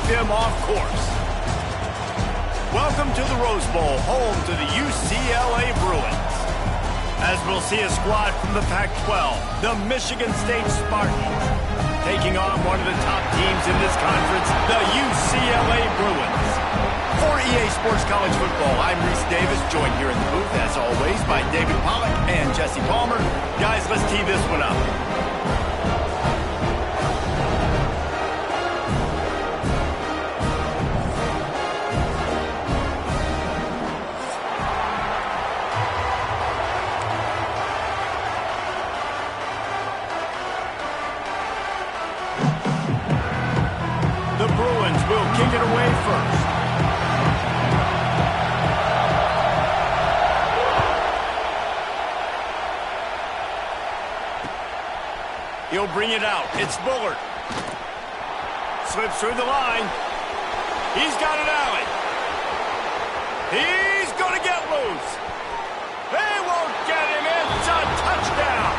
him off course. Welcome to the Rose Bowl, home to the UCLA Bruins. As we'll see a squad from the Pac-12, the Michigan State Spartans, taking on one of the top teams in this conference, the UCLA Bruins. For EA Sports College Football, I'm Reese Davis, joined here in the booth, as always, by David Pollack and Jesse Palmer. Guys, let's tee this one up. The Bruins will kick it away first. He'll bring it out. It's Bullard. Slips through the line. He's got an alley. He's going to get loose. They won't get him. It's a touchdown.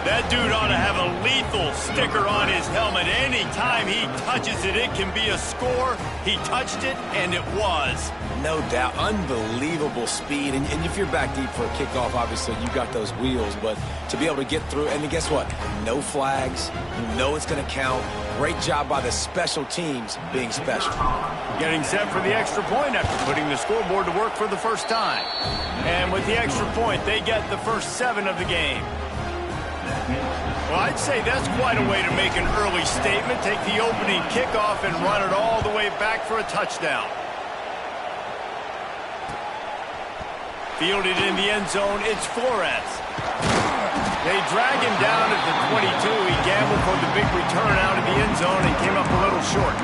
That dude ought to have a lethal sticker on his helmet. Anytime he touches it, it can be a score. He touched it, and it was. No doubt. Unbelievable speed. And if you're back deep for a kickoff, obviously you got those wheels. But to be able to get through, and guess what? No flags. You know it's going to count. Great job by the special teams being special. Getting set for the extra point after putting the scoreboard to work for the first time. And with the extra point, they get the first 7 of the game. Well, I'd say that's quite a way to make an early statement. Take the opening kickoff and run it all the way back for a touchdown. Fielded in the end zone, it's Flores. They drag him down at the 22. He gambled for the big return out of the end zone and came up a little short.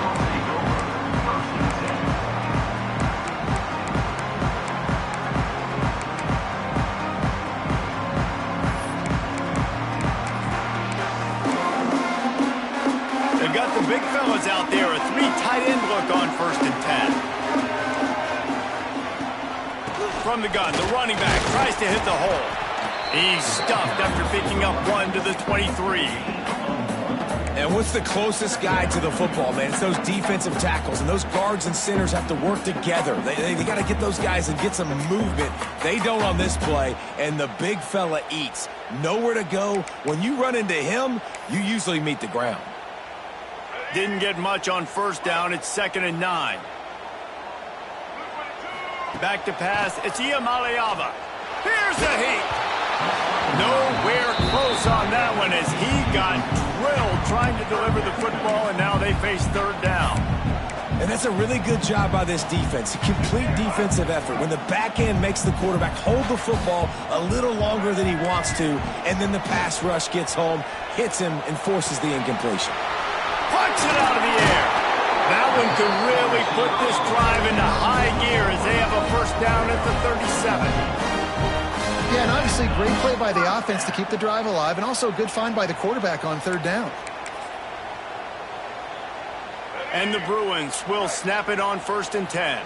They've got the big fellas out there. A 3 tight end look on 1st and 10. From the gun, the running back tries to hit the hole. He's stuffed after picking up 1 to the 23. And what's the closest guy to the football, man? It's those defensive tackles, and those guards and centers have to work together. They got to get those guys and get some movement. They don't on this play, and the big fella eats. Nowhere to go. When you run into him, you usually meet the ground. Didn't get much on 1st down. It's 2nd and 9. Back to pass. It's Iamaleava. Here's the heat. Nowhere close on that one as he got drilled trying to deliver the football, and now they face 3rd down. And that's a really good job by this defense. A complete defensive effort. When the back end makes the quarterback hold the football a little longer than he wants to, and then the pass rush gets home, hits him, and forces the incompletion. Punch it out of the air. That one could really put this drive into high gear as they have a 1st down at the 37. Yeah, and obviously great play by the offense to keep the drive alive, and also a good find by the quarterback on 3rd down. And the Bruins will snap it on 1st and 10.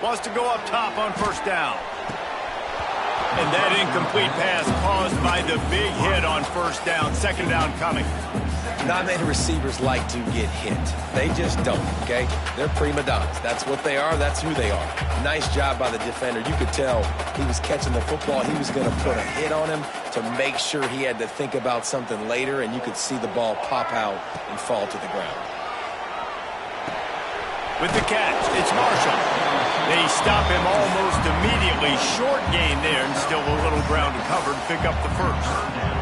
Wants to go up top on 1st down. And that incomplete pass caused by the big hit on 1st down. 2nd down coming. Not many receivers like to get hit. They just don't, okay? They're prima donnas. That's what they are. That's who they are. Nice job by the defender. You could tell he was catching the football. He was going to put a hit on him to make sure he had to think about something later, and you could see the ball pop out and fall to the ground. With the catch, it's Marshall. They stop him almost immediately. Short gain there, and still a little ground to cover to pick up the 1st.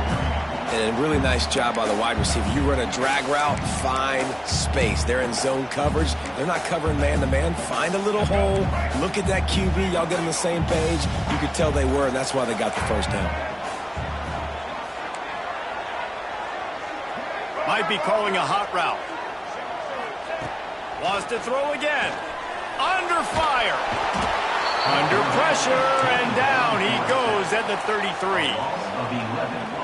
And a really nice job by the wide receiver. You run a drag route, find space. They're in zone coverage. They're not covering man-to-man. Find a little hole. Look at that QB. Y'all get on the same page. You could tell they were, and that's why they got the 1st down. Might be calling a hot route. Wants to throw again. Under fire. Under pressure, and down he goes at the 33.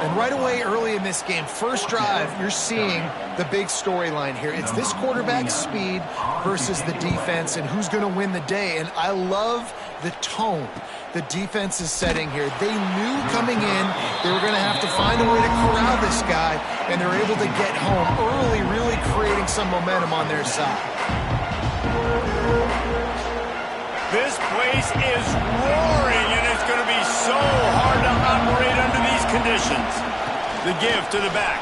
And right away early in this game, first drive, you're seeing the big storyline here. It's this quarterback's speed versus the defense and who's going to win the day. And I love the tone the defense is setting here. They knew coming in they were going to have to find a way to corral this guy, and they're able to get home early, really creating some momentum on their side. This place is roaring, and it's going to be so hard to operate under these conditions. The give to the back.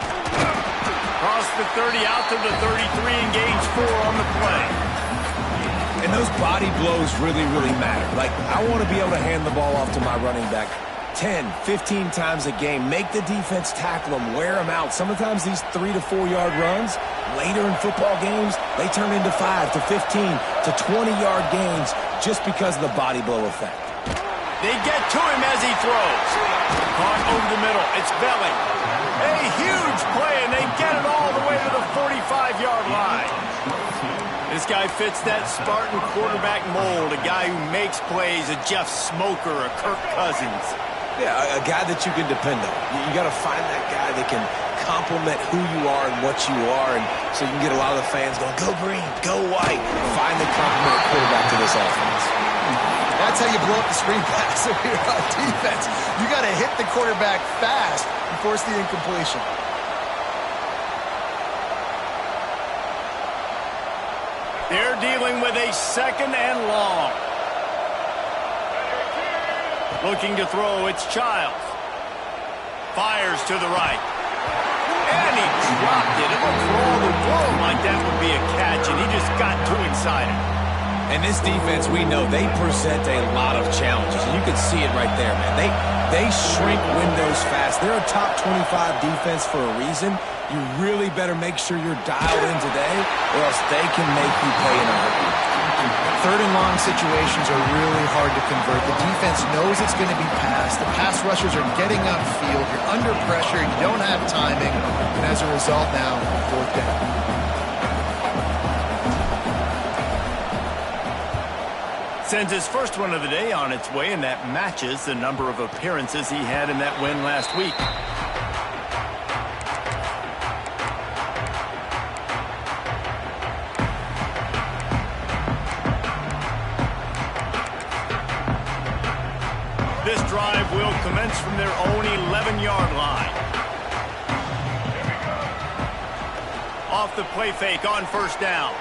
Cross the 30 out to the 33 and gains 4 on the play. And those body blows really, really matter. Like, I want to be able to hand the ball off to my running back 10, 15 times a game. Make the defense tackle them, wear them out. Sometimes these 3 to 4 yard runs, later in football games, they turn into 5 to 15 to 20-yard gains just because of the body blow effect. They get to him as he throws. Caught over the middle. It's Belling. A huge play, and they get it all the way to the 45-yard line. This guy fits that Spartan quarterback mold, a guy who makes plays, a Jeff Smoker, a Kirk Cousins. Yeah, a guy that you can depend on. You got to find that guy that can complement who you are and what you are, and so you can get a lot of the fans going, go green, go white. Find the complementary quarterback to this offense. That's how you blow up the screen pass if you're on defense. You got to hit the quarterback fast and force the incompletion. They're dealing with a 2nd and long. Looking to throw, it's Childs. Fires to the right. And he dropped it. It looked for all the world like that would be a catch, and he just got too excited. And this defense, we know, they present a lot of challenges. And you can see it right there, man. They shrink windows fast. They're a top 25 defense for a reason. You really better make sure you're dialed in today, or else they can make you pay in a hurry. 3rd and long situations are really hard to convert. The defense knows it's going to be passed. The pass rushers are getting upfield. You're under pressure. You don't have timing. And as a result now, 4th down. Sends his first one of the day on its way, and that matches the number of appearances he had in that win last week. This drive will commence from their own 11-yard line. Off the play fake on 1st down.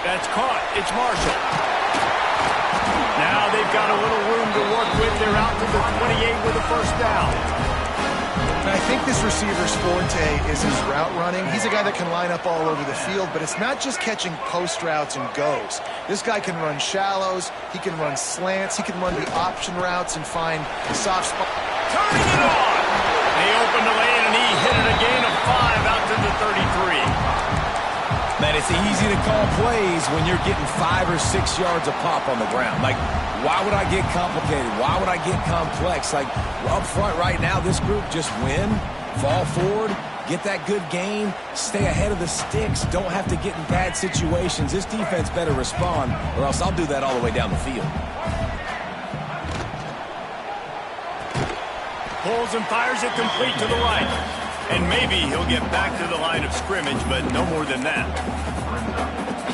That's caught. It's Marshall. Now they've got a little room to work with. They're out to the 28 with a 1st down. And I think this receiver's forte is his route running. He's a guy that can line up all over the field, but it's not just catching post routes and goes. This guy can run shallows, he can run slants, he can run the option routes and find the soft spot. Turning it on! They opened the lane, and he hit it a gain of 5 out to the 33. Man, it's easy to call plays when you're getting 5 or 6 yards a pop on the ground. Like, why would I get complicated? Why would I get complex? Like, up front right now, this group just win, fall forward, get that good gain, stay ahead of the sticks, don't have to get in bad situations. This defense better respond, or else I'll do that all the way down the field. Pulls and fires it complete to the right. And maybe he'll get back to the line of scrimmage, but no more than that.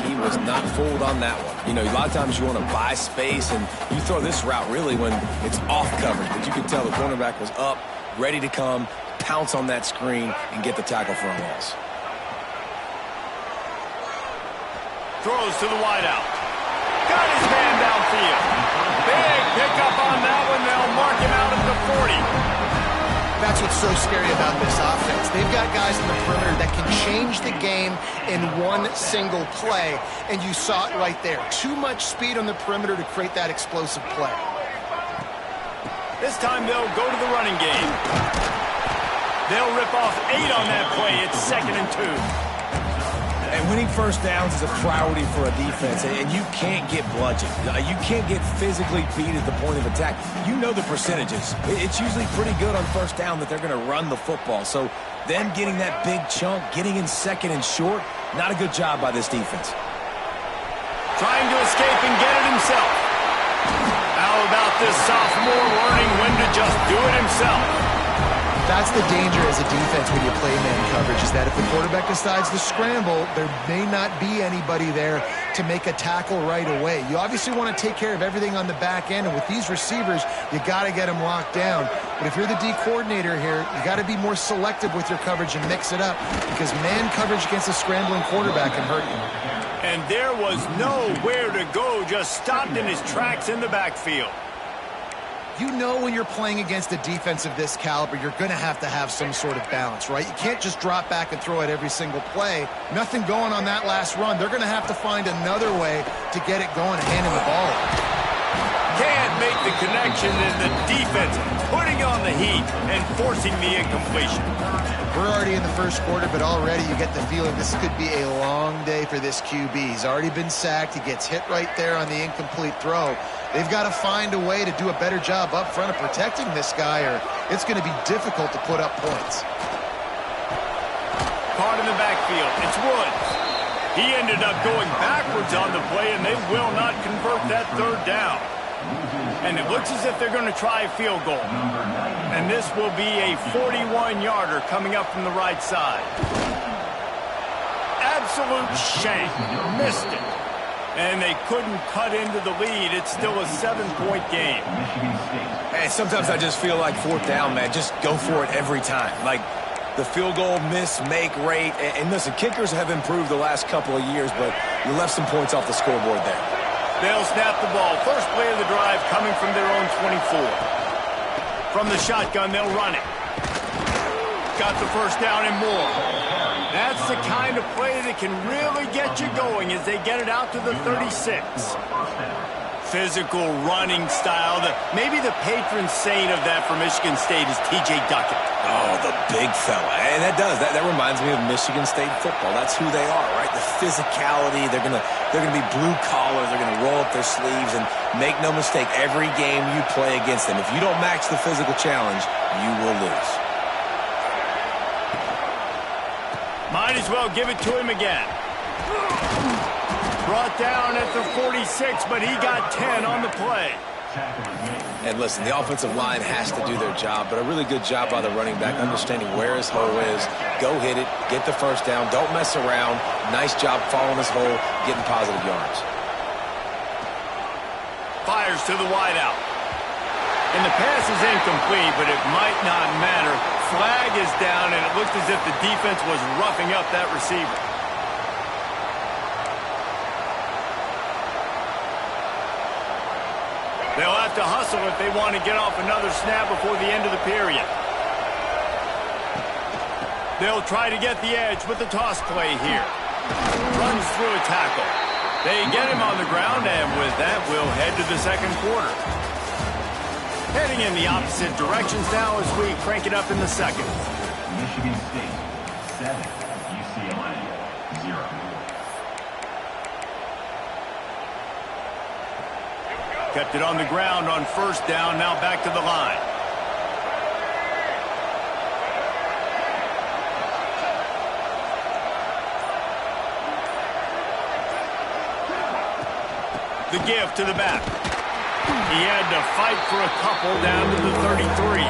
He was not fooled on that one. You know, a lot of times you want to buy space, and you throw this route really when it's off coverage. But you can tell the cornerback was up, ready to come, pounce on that screen, and get the tackle for a loss. Throws to the wideout. Got his man downfield. Big pickup on that one. They'll mark him out at the 40. That's what's so scary about this offense. They've got guys in the perimeter that can change the game in one single play, and you saw it right there. Too much speed on the perimeter to create that explosive play. This time they'll go to the running game. They'll rip off 8 on that play. It's 2nd and 2. And winning 1st downs is a priority for a defense, and you can't get bludgeoned. You can't get physically beat at the point of attack. You know the percentages. It's usually pretty good on 1st down that they're going to run the football. So them getting that big chunk, getting in 2nd and short, not a good job by this defense. Trying to escape and get it himself. How about this sophomore learning when to just do it himself? That's the danger as a defense when you play man coverage, is that if the quarterback decides to scramble, there may not be anybody there to make a tackle right away. You obviously want to take care of everything on the back end, and with these receivers, you got to get them locked down. But if you're the D coordinator here, you got to be more selective with your coverage and mix it up, because man coverage against a scrambling quarterback can hurt you. And there was nowhere to go, just stopped in his tracks in the backfield. You know when you're playing against a defense of this caliber, you're going to have some sort of balance, right? You can't just drop back and throw it every single play. Nothing going on that last run. They're going to have to find another way to get it going and hand him the ball. Can't make the connection, and the defense putting on the heat and forcing the incompletion. We're already in the first quarter, but already you get the feeling this could be a long day for this QB. He's already been sacked. He gets hit right there on the incomplete throw. They've got to find a way to do a better job up front of protecting this guy, or it's going to be difficult to put up points. Caught in the backfield. It's Woods. He ended up going backwards on the play, and they will not convert that third down. And it looks as if they're going to try a field goal. And this will be a 41-yarder coming up from the right side. Absolute shank. Missed it. And they couldn't cut into the lead. It's still a 7-point game. Hey, sometimes I just feel like fourth down, man. Just go for it every time. Like the field goal miss-make rate. And listen, kickers have improved the last couple of years, but you left some points off the scoreboard there. They'll snap the ball. First play of the drive coming from their own 24. From the shotgun, they'll run it. Got the first down and more. That's the kind of play that can really get you going as they get it out to the 36. Physical running style. Maybe the patron saint of that for Michigan State is T.J. Duckett. Oh, the big fella. And that reminds me of Michigan State football. That's who they are, right? The physicality. They're gonna be blue collar. They're gonna roll up their sleeves, and make no mistake, every game you play against them, if you don't match the physical challenge, you will lose. Might as well give it to him again. Brought down at the 46, but he got 10 on the play. And listen, the offensive line has to do their job, but a really good job by the running back, understanding where his hole is. Go hit it, get the first down, don't mess around. Nice job following his hole, getting positive yards. Fires to the wideout. And the pass is incomplete, but it might not matter. Flag is down, and it looked as if the defense was roughing up that receiver. They'll have to hustle if they want to get off another snap before the end of the period. They'll try to get the edge with the toss play here. Runs through a tackle. They get him on the ground, and with that, we'll head to the second quarter. Heading in the opposite directions now as we crank it up in the second. Michigan State, 7. UCLA, 0. Kept it on the ground on first down, now back to the line. The give to the back. He had to fight for a couple down to the 33.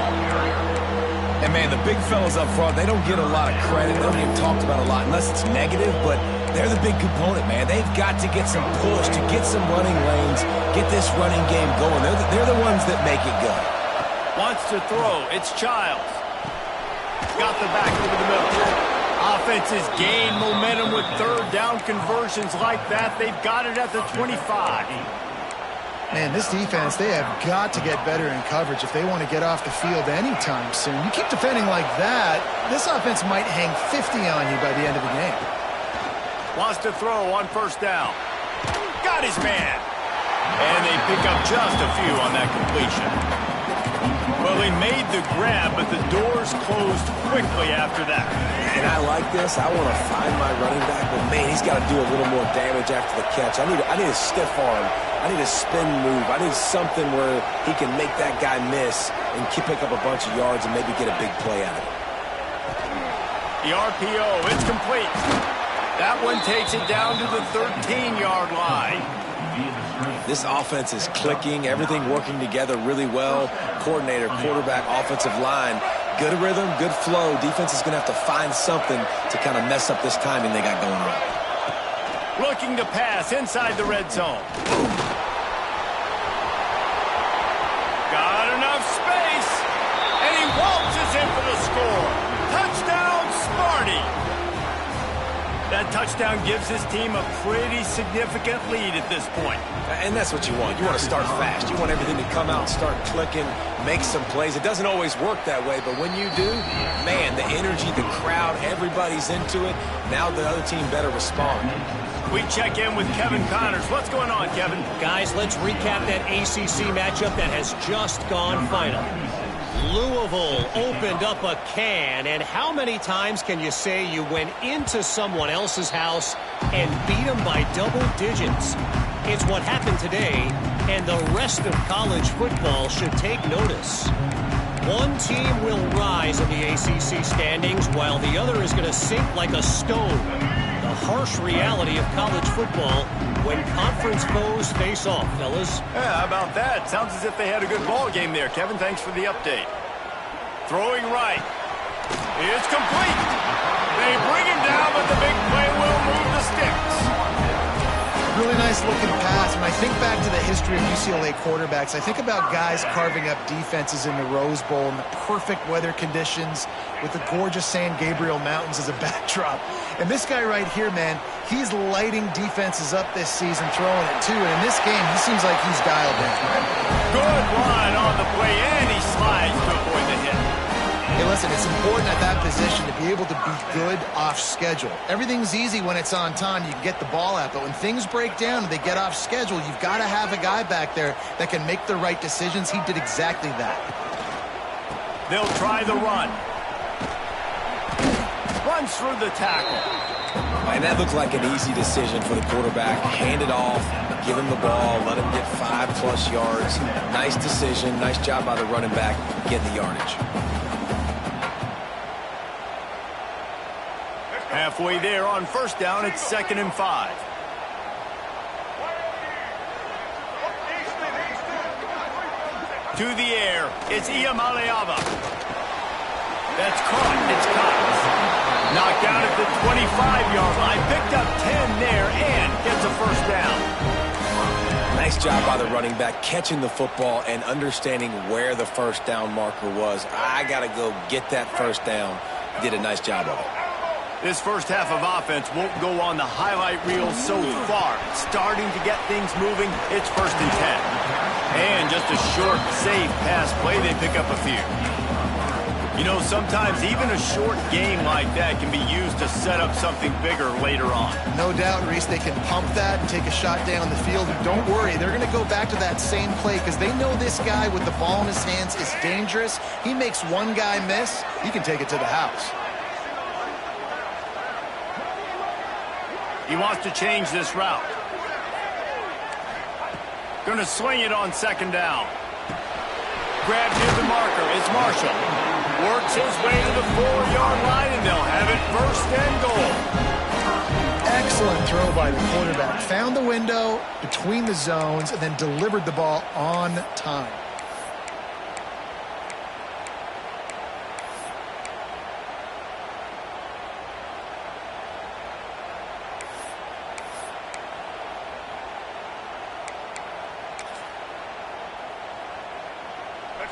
And, man, the big fellas up front, they don't get a lot of credit. They don't get talked about a lot unless it's negative, but they're the big component, man. They've got to get some push, to get some running lanes, get this running game going. They're the ones that make it go. Wants to throw. It's Childs. Got the back over the middle. Offenses gain momentum with third down conversions like that. They've got it at the 25. Man, this defense, they have got to get better in coverage if they want to get off the field anytime soon. You keep defending like that, this offense might hang 50 on you by the end of the game. Wants to throw on first down. Got his man. And they pick up just a few on that completion. Well, they made the grab, but the doors closed quickly after that. And I like this. I want to find my running back, but, man, he's got to do a little more damage after the catch. I need a stiff arm. I need a spin move. I need something where he can make that guy miss and pick up a bunch of yards and maybe get a big play out of it. The RPO, it's complete. That one takes it down to the 13-yard line. This offense is clicking, everything working together really well. Coordinator, quarterback, offensive line. Good rhythm, good flow. Defense is going to have to find something to kind of mess up this timing they got going on. Looking to pass inside the red zone. Got enough space. And he waltzes in for the score. Touchdown, Sparty. That touchdown gives his team a pretty significant lead at this point. And that's what you want. You want to start fast. You want everything to come out, start clicking, make some plays. It doesn't always work that way, but when you do, man, the energy, the crowd, everybody's into it. Now the other team better respond. We check in with Kevin Connors. What's going on, Kevin? Guys, let's recap that ACC matchup that has just gone final. Louisville opened up a can, and how many times can you say you went into someone else's house and beat them by double digits? It's what happened today, and the rest of college football should take notice. One team will rise in the ACC standings, while the other is going to sink like a stone. The harsh reality of college football when conference foes face off, fellas. Yeah, how about that? Sounds as if they had a good ball game there, Kevin. Thanks for the update. Throwing right. It's complete. They bring him down, but the big play will move the sticks. Really nice looking pass. When I think back to the history of UCLA quarterbacks, I think about guys carving up defenses in the Rose Bowl in the perfect weather conditions with the gorgeous San Gabriel Mountains as a backdrop. And this guy right here, man, he's lighting defenses up this season, throwing it too. And in this game, he seems like he's dialed in. Good line on the play, and he slides to avoid the hit. Hey, listen, it's important at that position to be able to be good off schedule. Everything's easy when it's on time. You can get the ball out. But when things break down and they get off schedule, you've got to have a guy back there that can make the right decisions. He did exactly that. They'll try the run. Runs through the tackle. And that looked like an easy decision for the quarterback. Hand it off, give him the ball, let him get 5+ yards. Nice decision. Nice job by the running back getting the yardage. Halfway there on first down, it's 2nd and 5. To the air, it's Iamaleava. That's caught, it's Cox. Knocked down at the 25-yard line, picked up 10 there, and gets a first down. Nice job by the running back, catching the football and understanding where the first down marker was. I got to go get that first down. Did a nice job of it. This first half of offense won't go on the highlight reel so far. Starting to get things moving, it's 1st and 10. And just a short, safe pass play, they pick up a few. You know, sometimes even a short game like that can be used to set up something bigger later on. No doubt, Reese, they can pump that and take a shot down the field. And don't worry, they're going to go back to that same play because they know this guy with the ball in his hands is dangerous. He makes one guy miss, he can take it to the house. He wants to change this route. Going to swing it on 2nd down. Grabbed near the marker. It's Marshall. Works his way to the 4-yard line, and they'll have it 1st and goal. Excellent throw by the quarterback. Found the window between the zones and then delivered the ball on time.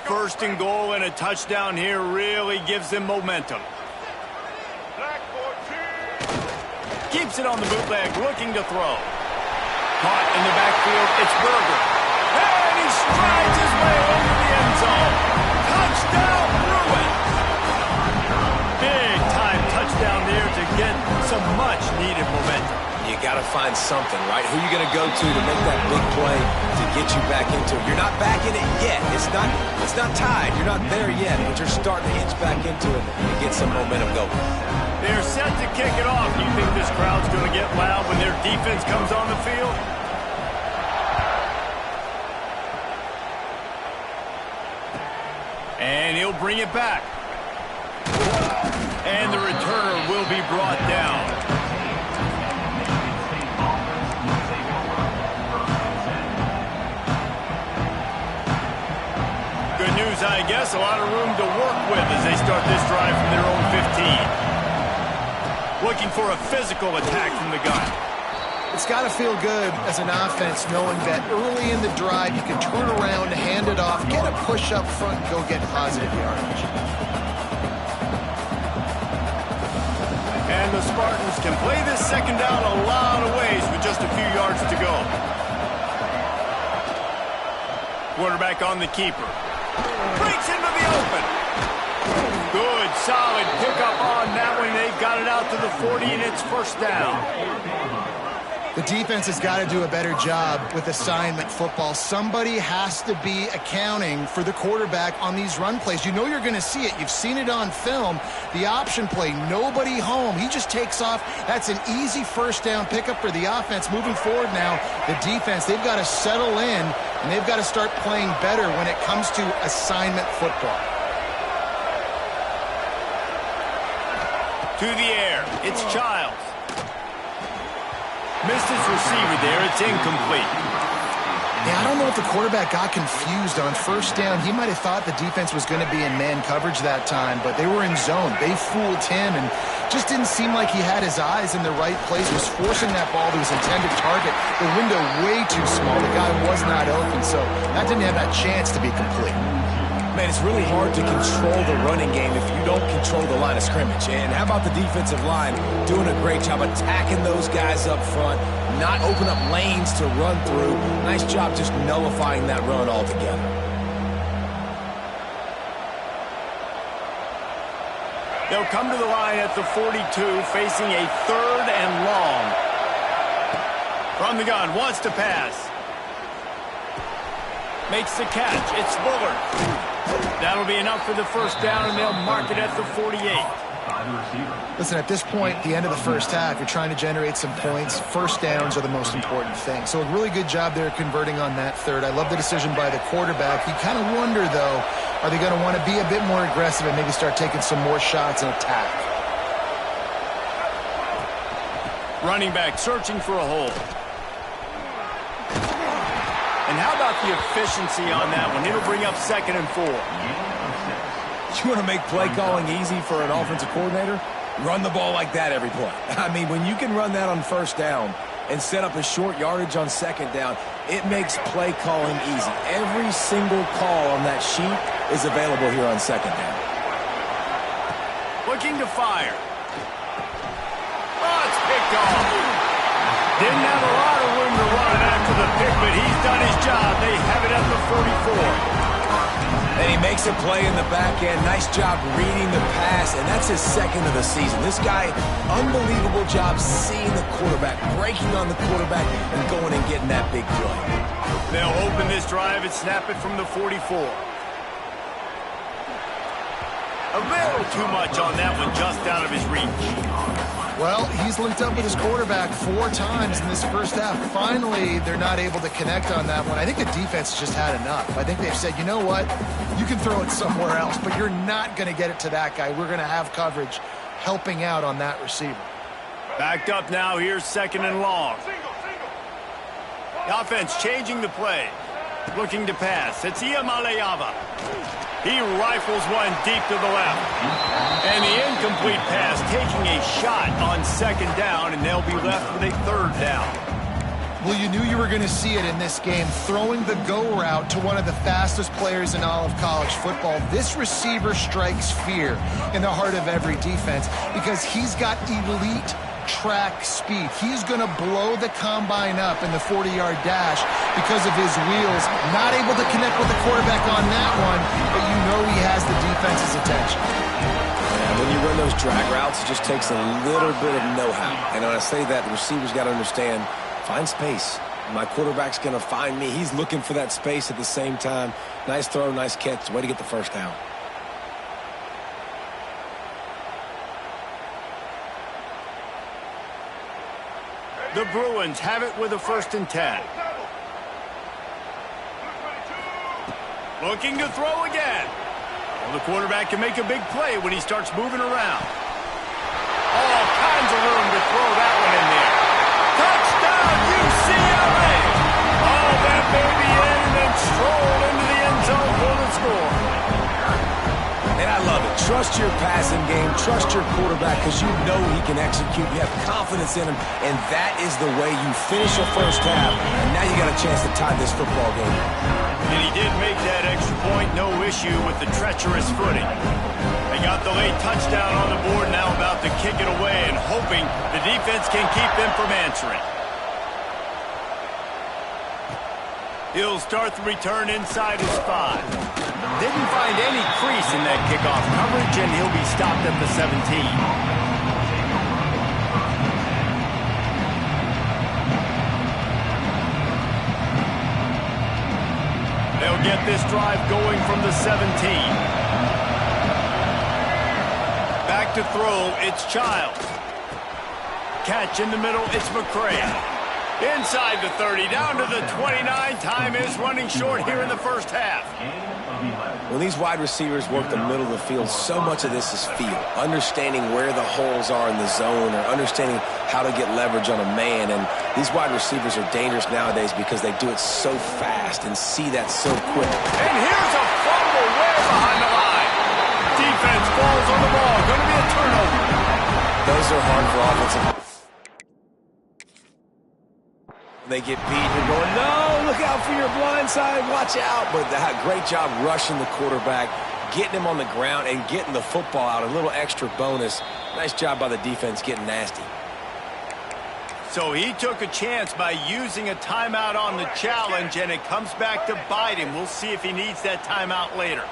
First and goal and a touchdown here really gives them momentum. Keeps it on the bootleg, looking to throw. Caught in the backfield, it's Berger. And he strides his way into the end zone. Touchdown, Bruins! Big time touchdown there to get some much needed momentum. You got to find something, right? Who are you going to go to make that big play to get you back into it? You're not back in it yet. It's not tied. You're not there yet, but you're starting to inch back into it and get some momentum going. They're set to kick it off. Do you think this crowd's going to get loud when their defense comes on the field? And he'll bring it back. And the returner will be brought down. Good news There's, I guess, a lot of room to work with as they start this drive from their own 15. Looking for a physical attack from the gun. It's got to feel good as an offense knowing that early in the drive you can turn around, hand it off, get a push up front, and go get positive yardage. And the Spartans can play this second down a lot of ways with just a few yards to go. Quarterback on the keeper. Breaks into the open. Good, solid pickup on that one. They've got it out to the 40, and it's first down. The defense has got to do a better job with assignment football. Somebody has to be accounting for the quarterback on these run plays. You know you're going to see it. You've seen it on film. The option play, nobody home. He just takes off. That's an easy first down pickup for the offense. Moving forward now, the defense, they've got to settle in, and they've got to start playing better when it comes to assignment football. To the air, it's Childs. Missed his receiver there. It's incomplete. Yeah, I don't know if the quarterback got confused on first down. He might have thought the defense was going to be in man coverage that time, but they were in zone. They fooled him and just didn't seem like he had his eyes in the right place, was forcing that ball to his intended target. The window way too small. The guy was not open, so that didn't have that chance to be complete. Man, it's really hard to control the running game if you don't control the line of scrimmage. And how about the defensive line doing a great job attacking those guys up front, not open up lanes to run through. Nice job just nullifying that run altogether. They'll come to the line at the 42, facing a third and long. From the gun, wants to pass. Makes the catch. It's Bullard. That'll be enough for the first down, and they'll mark it at the 48. Listen, at this point, the end of the first half, you're trying to generate some points. First downs are the most important thing. So a really good job there converting on that third. I love the decision by the quarterback. You kind of wonder, though, are they going to want to be a bit more aggressive and maybe start taking some more shots and attack? Running back searching for a hole. And how about the efficiency on that one? It'll bring up 2nd and 4. You want to make play calling easy for an offensive coordinator? Run the ball like that every play. I mean, when you can run that on first down and set up a short yardage on second down, it makes play calling easy. Every single call on that sheet is available here on second down. Looking to fire. Oh, it's picked off. Didn't have a lot of room to run after the pick, but he's done his job. They have it at the 44. And he makes a play in the back end. Nice job reading the pass, and that's his second of the season. This guy, unbelievable job seeing the quarterback, breaking on the quarterback, and going and getting that big play. They'll open this drive and snap it from the 44. A little too much on that one, just out of his reach. Well, he's linked up with his quarterback 4 times in this first half. Finally, they're not able to connect on that one. I think the defense just had enough. I think they've said, you know what? You can throw it somewhere else, but you're not going to get it to that guy. We're going to have coverage helping out on that receiver. Backed up now. Here's 2nd and long. The offense changing the play. Looking to pass. It's Iamaleava. He rifles one deep to the left. And the incomplete pass taking a shot on 2nd down, and they'll be left with a 3rd down. Well, you knew you were going to see it in this game, throwing the go route to one of the fastest players in all of college football. This receiver strikes fear in the heart of every defense because he's got elite track speed. He's going to blow the combine up in the 40-yard dash because of his wheels. Not able to connect with the quarterback on that one, but you know he has the defense's attention. Yeah, when you run those drag routes, it just takes a little bit of know-how. And when I say that, the receiver's got to understand, find space. My quarterback's going to find me. He's looking for that space at the same time. Nice throw, nice catch. Way to get the first down. The Bruins have it with a 1st and 10. Looking to throw again. Well, the quarterback can make a big play when he starts moving around. All kinds of room to throw that one in there. Touchdown, UCLA! Oh, that baby in and then strolled into the end zone for the score. trust your passing game, trust your quarterback, because you know he can execute. You have confidence in him, and that is the way you finish your first half. And now you got a chance to tie this football game. And he did make that extra point, no issue with the treacherous footing. They got the late touchdown on the board, now about to kick it away and hoping the defense can keep them from answering. He'll start the return inside his 5. Didn't find any crease in that kickoff coverage, and he'll be stopped at the 17. They'll get this drive going from the 17. Back to throw, it's Childs. Catch in the middle, it's McCray. Inside the 30, down to the 29. Time is running short here in the first half. When these wide receivers work the middle of the field, so much of this is feel. Understanding where the holes are in the zone or understanding how to get leverage on a man. And these wide receivers are dangerous nowadays because they do it so fast and see that so quick. And here's a fumble way behind the line. Defense falls on the ball. Going to be a turnover. Those are hard for offensive. They get beat, you're going, no, look out for your blind side, watch out. But great job rushing the quarterback, getting him on the ground, and getting the football out. A little extra bonus. Nice job by the defense getting nasty. So he took a chance by using a timeout on the challenge, and it comes back to bite him. We'll see if he needs that timeout later.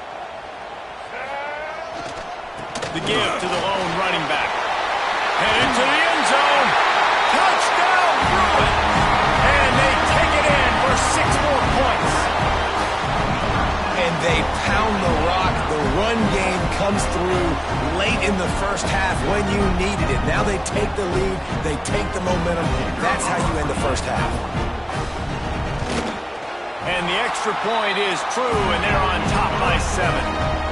The give to the lone running back. And into the end zone. Touchdown, Bruin! And they take it in for 6 more points. And they pound the rock. The run game comes through late in the first half when you needed it. Now they take the lead. They take the momentum. That's how you end the first half. And the extra point is true, and they're on top by 7.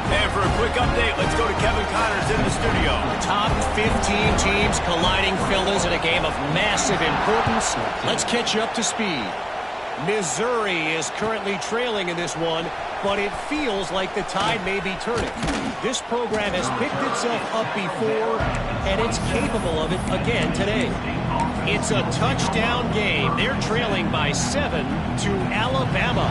And for a quick update, let's go to Kevin Connors in the studio. Top 15 teams colliding, fellas, in a game of massive importance. Let's catch you up to speed. Missouri is currently trailing in this one, but it feels like the tide may be turning. This program has picked itself up before, and it's capable of it again today. It's a touchdown game. They're trailing by 7 to Alabama.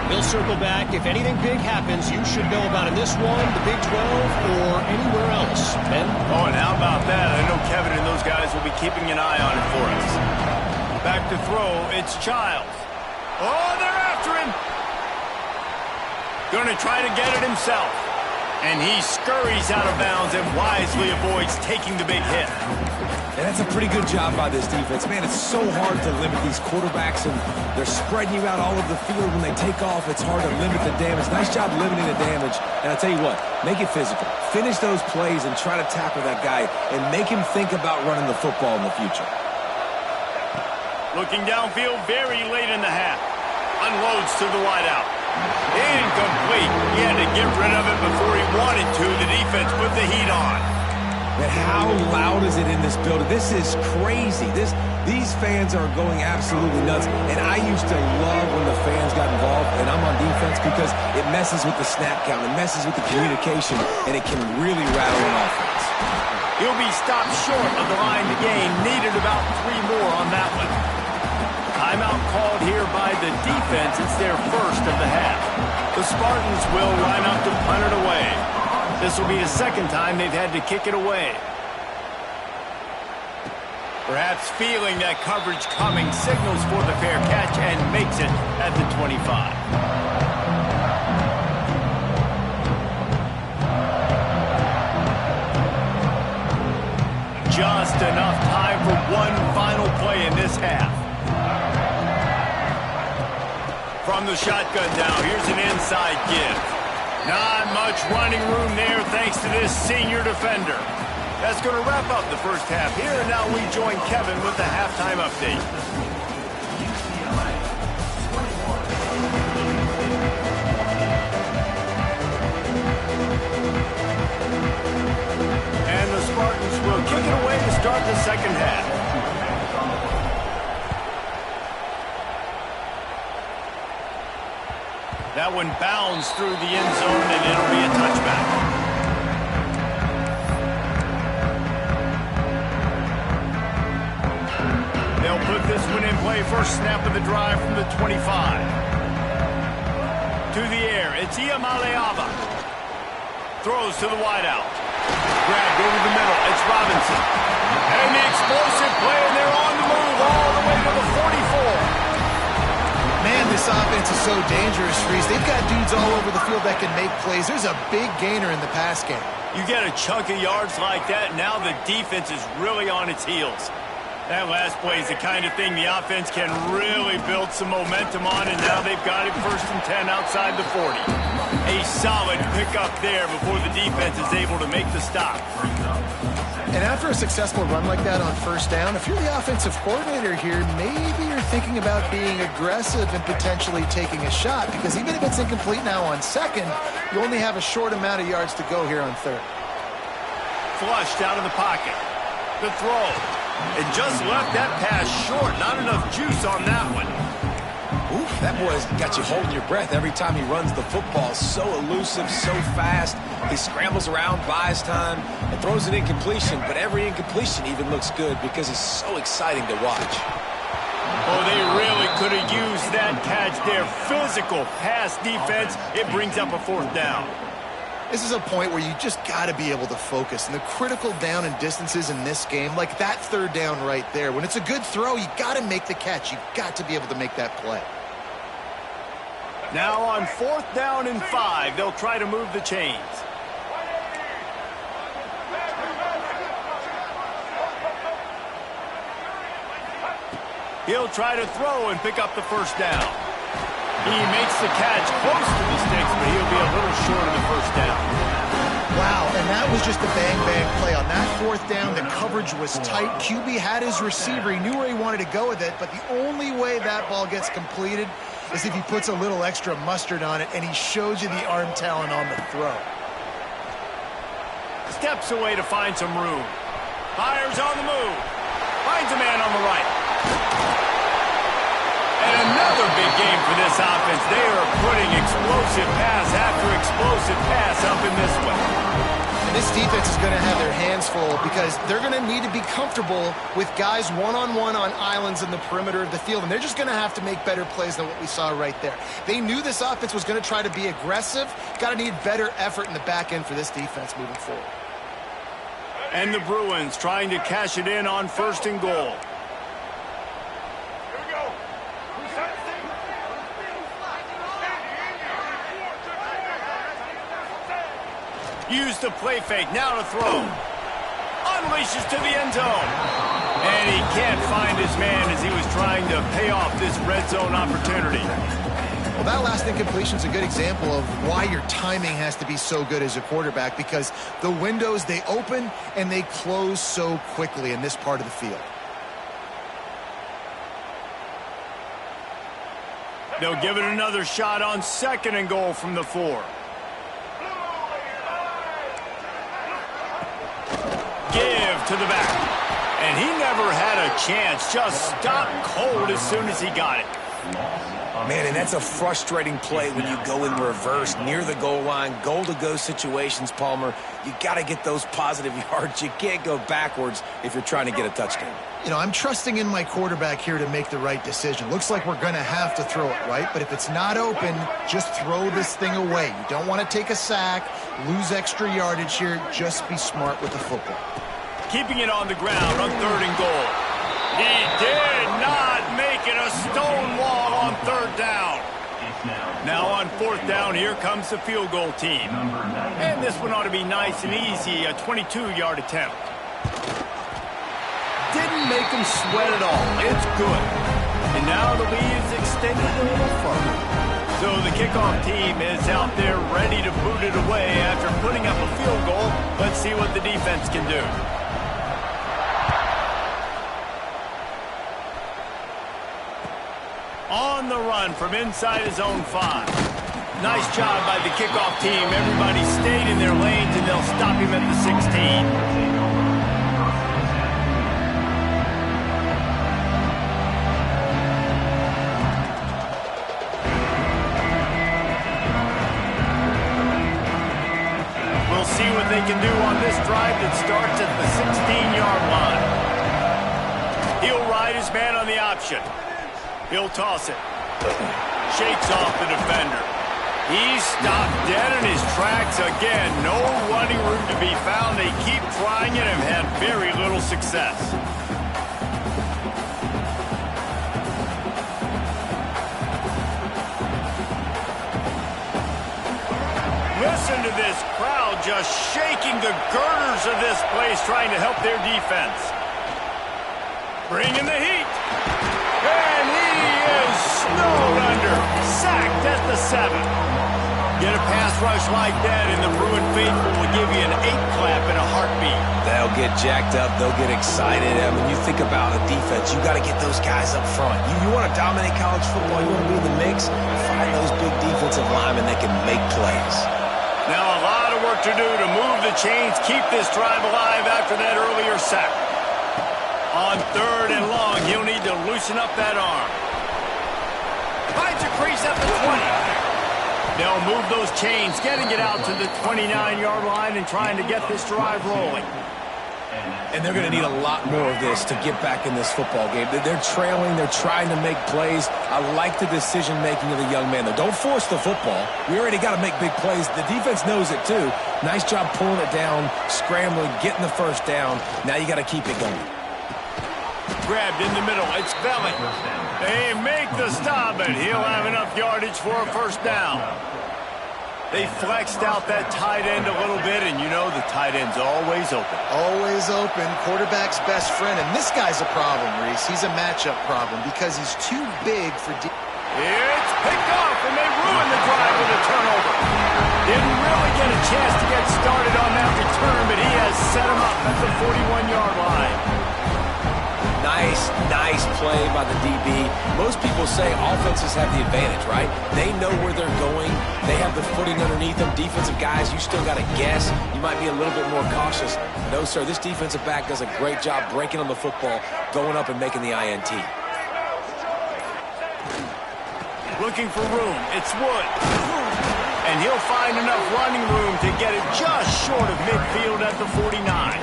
We'll circle back. If anything big happens, you should know about in this one, the Big 12, or anywhere else. Ben? Oh, and how about that? I know Kevin and those guys will be keeping an eye on it for us. Back to throw, it's Childs. Oh, they're after him. Going to try to get it himself. And he scurries out of bounds and wisely avoids taking the big hit. And that's a pretty good job by this defense. Man, it's so hard to limit these quarterbacks, and they're spreading you out all over the field. When they take off, it's hard to limit the damage. Nice job limiting the damage. And I'll tell you what, make it physical. Finish those plays and try to tackle that guy and make him think about running the football in the future. Looking downfield very late in the half. Unloads to the wideout. Incomplete. He had to get rid of it before he wanted to. The defense put the heat on. But how loud is it in this building? This is crazy. These fans are going absolutely nuts. And I used to love when the fans got involved, and I'm on defense, because it messes with the snap count. It messes with the communication, and it can really rattle an offense. He'll be stopped short of the line to gain. Needed about 3 more on that one. Timeout called here by the defense. It's their first of the half. The Spartans will line up to punt it away. This will be the second time they've had to kick it away. Perhaps feeling that coverage coming, signals for the fair catch and makes it at the 25. Just enough time for one final play in this half. From the shotgun now, here's an inside give. Not much running room there thanks to this senior defender. That's going to wrap up the first half here, and now we join Kevin with the halftime update. And the Spartans will kick it away to start the second half. That one bounds through the end zone, and it'll be a touchback. movement in play. First snap of the drive from the 25. To the air, it's Iamaleava. Throws to the wideout. Grabbed over the middle, it's Robinson. And the explosive play, and they're on the move all the way to the 44. Man, this offense is so dangerous, Reese. They've got dudes all over the field that can make plays. There's a big gainer in the pass game. You get a chunk of yards like that, now the defense is really on its heels. That last play is the kind of thing the offense can really build some momentum on, and now they've got it 1st and 10 outside the 40. A solid pickup there before the defense is able to make the stop. And after a successful run like that on 1st down, if you're the offensive coordinator here, maybe you're thinking about being aggressive and potentially taking a shot, because even if it's incomplete now on 2nd, you only have a short amount of yards to go here on 3rd. Flushed out of the pocket. The throw. It just left that pass short. Not enough juice on that one. Oof, that boy's got you holding your breath every time he runs the football. So elusive, so fast. He scrambles around, buys time, and throws an incompletion. But every incompletion even looks good because he's so exciting to watch. Oh, they really could have used that catch there. Physical pass defense. It brings up a 4th down. This is a point where you just got to be able to focus. And the critical down and distances in this game, like that 3rd down right there, when it's a good throw, you got to make the catch. You've got to be able to make that play. Now on 4th down and 5, they'll try to move the chains. He'll try to throw and pick up the 1st down. He makes the catch close to the sticks, but he'll be a little short of the 1st down. Wow, and that was just a bang-bang play. On that 4th down, the coverage was tight. QB had his receiver. He knew where he wanted to go with it, but the only way that ball gets completed is if he puts a little extra mustard on it, and he shows you the arm talent on the throw. Steps away to find some room. Fires on the move. Finds a man on the right. And another big game for this offense. They are putting explosive pass after explosive pass up in this one. And this defense is going to have their hands full because they're going to need to be comfortable with guys one-on-one on islands in the perimeter of the field. And they're just going to have to make better plays than what we saw right there. They knew this offense was going to try to be aggressive. Got to need better effort in the back end for this defense moving forward. And the Bruins trying to cash it in on 1st and goal. Use the play fake, now to throw. Unleashes to the end zone. And he can't find his man as he was trying to pay off this red zone opportunity. Well, that last incompletion is a good example of why your timing has to be so good as a quarterback, because the windows, they open and they close so quickly in this part of the field. They'll give it another shot on 2nd and goal from the 4. Give to the back. And he never had a chance. Just stopped cold as soon as he got it. Man, and that's a frustrating play when you go in reverse near the goal line, goal-to-go situations, Palmer. You got to get those positive yards. You can't go backwards if you're trying to get a touchdown. You know, I'm trusting in my quarterback here to make the right decision. Looks like we're going to have to throw it, right? But if it's not open, just throw this thing away. You don't want to take a sack, lose extra yardage here. Just be smart with the football. Keeping it on the ground on 3rd and goal. He did not make it a stone wall on 3rd down. Now on 4th down, here comes the field goal team. And this one ought to be nice and easy, a 22-yard attempt. Didn't make him sweat at all. It's good. And now the lead is extended a little further. So the kickoff team is out there ready to boot it away after putting up a field goal. Let's see what the defense can do. On the run from inside his own 5. Nice job by the kickoff team. Everybody stayed in their lanes, and they'll stop him at the 16. We'll see what they can do on this drive that starts at the 16-yard line. He'll ride inside his man on the option. He'll toss it. Shakes off the defender. He's stopped dead in his tracks again. No running room to be found. They keep trying it and have had very little success. Listen to this crowd just shaking the girders of this place, trying to help their defense. Bringing the heat. And he is snowed under. Sacked at the 7. Get a pass rush like that, and the Bruin faithful will give you an 8-clap in a heartbeat. They'll get jacked up. They'll get excited. I mean, you think about a defense. You got to get those guys up front. You want to dominate college football. You want to be in the mix. Find those big defensive linemen that can make plays. Now a lot of work to do to move the chains, keep this drive alive after that earlier sack. On 3rd and long, he'll need to loosen up that arm. Finds a crease at the 20. They'll move those chains, getting it out to the 29-yard line and trying to get this drive rolling. And they're going to need a lot more of this to get back in this football game. They're trailing. They're trying to make plays. I like the decision-making of the young man, though. Don't force the football. We already got to make big plays. The defense knows it, too. Nice job pulling it down, scrambling, getting the first down. Now you got to keep it going. Grabbed in the middle. It's Belling. They make the stop, and he'll have enough yardage for a first down. They flexed out that tight end a little bit, and you know the tight end's always open. Always open. Quarterback's best friend. And this guy's a problem, Reese. He's a matchup problem because he's too big for... It's picked off, and they ruin the drive with a turnover. Didn't really get a chance to get started on that return, but he has set him up at the 41-yard line. Nice play by the DB. Most people say offenses have the advantage, right? They know where they're going. They have the footing underneath them. Defensive guys, you still got to guess. You might be a little bit more cautious. No, sir, this defensive back does a great job breaking on the football, going up and making the INT. Looking for room. It's Wood. And he'll find enough running room to get it just short of midfield at the 49.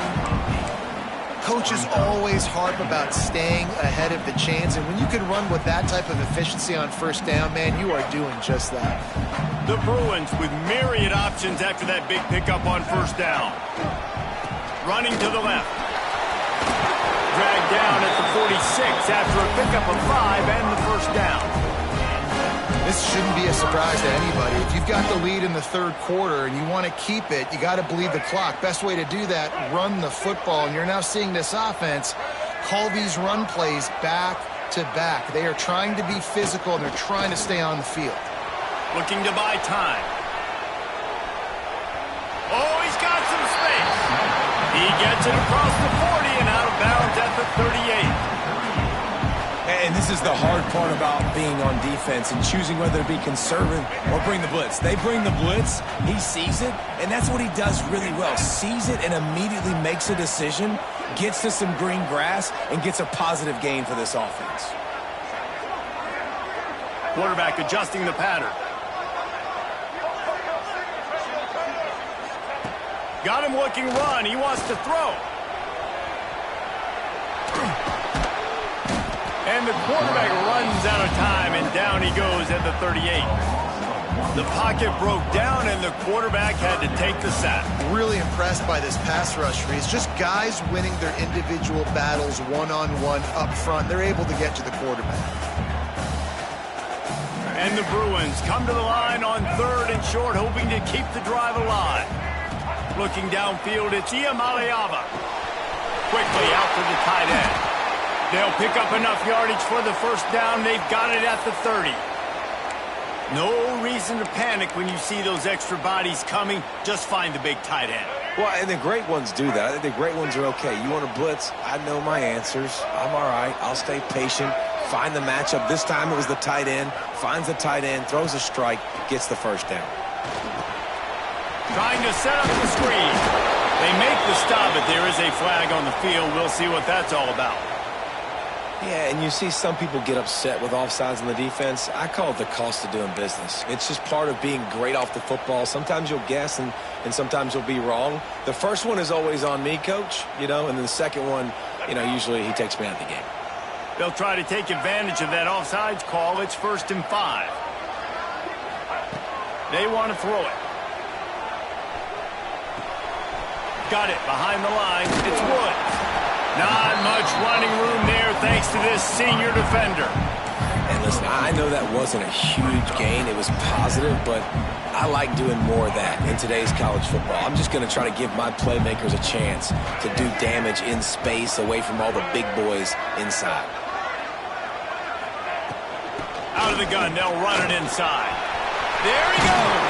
Coaches always harp about staying ahead of the chains, and when you can run with that type of efficiency on first down, man, you are doing just that. The Bruins with myriad options after that big pickup on first down. Running to the left. Dragged down at the 46 after a pickup of 5 and the first down. This shouldn't be a surprise to anybody. If you've got the lead in the 3rd quarter and you want to keep it, you got to bleed the clock. Best way to do that, run the football. And you're now seeing this offense call these run plays back to back. They are trying to be physical, and they're trying to stay on the field. Looking to buy time. Oh, he's got some space. He gets it across the 40 and out of bounds at the 38. And this is the hard part about being on defense and choosing whether to be conservative or bring the blitz. They bring the blitz, he sees it, and that's what he does really well. Sees it and immediately makes a decision, gets to some green grass, and gets a positive gain for this offense. Quarterback adjusting the pattern. Got him looking run. He wants to throw. And the quarterback runs out of time, and down he goes at the 38. The pocket broke down, and the quarterback had to take the sack. Really impressed by this pass rush, Reese. Just guys winning their individual battles one-on-one up front. They're able to get to the quarterback. And the Bruins come to the line on 3rd and short, hoping to keep the drive alive. Looking downfield, it's Iamaleava. Quickly out to the tight end. They'll pick up enough yardage for the first down. They've got it at the 30. No reason to panic when you see those extra bodies coming. Just find the big tight end. Well, and the great ones do that. I think the great ones are okay. You want to blitz? I know my answers. I'm all right. I'll stay patient. Find the matchup. This time it was the tight end. Finds the tight end, throws a strike, gets the first down. Trying to set up the screen. They make the stop, but there is a flag on the field. We'll see what that's all about. Yeah, and you see some people get upset with offsides on the defense. I call it the cost of doing business. It's just part of being great off the football. Sometimes you'll guess, and sometimes you'll be wrong. The first one is always on me, Coach, and then the second one, usually he takes me out of the game. They'll try to take advantage of that offsides call. It's 1st and 5. They want to throw it. Got it behind the line. It's Woods. Not much running room there thanks to this senior defender. And listen, I know that wasn't a huge gain. It was positive, but I like doing more of that in today's college football. I'm just going to try to give my playmakers a chance to do damage in space away from all the big boys inside. Out of the gun, they'll run it inside. There he goes.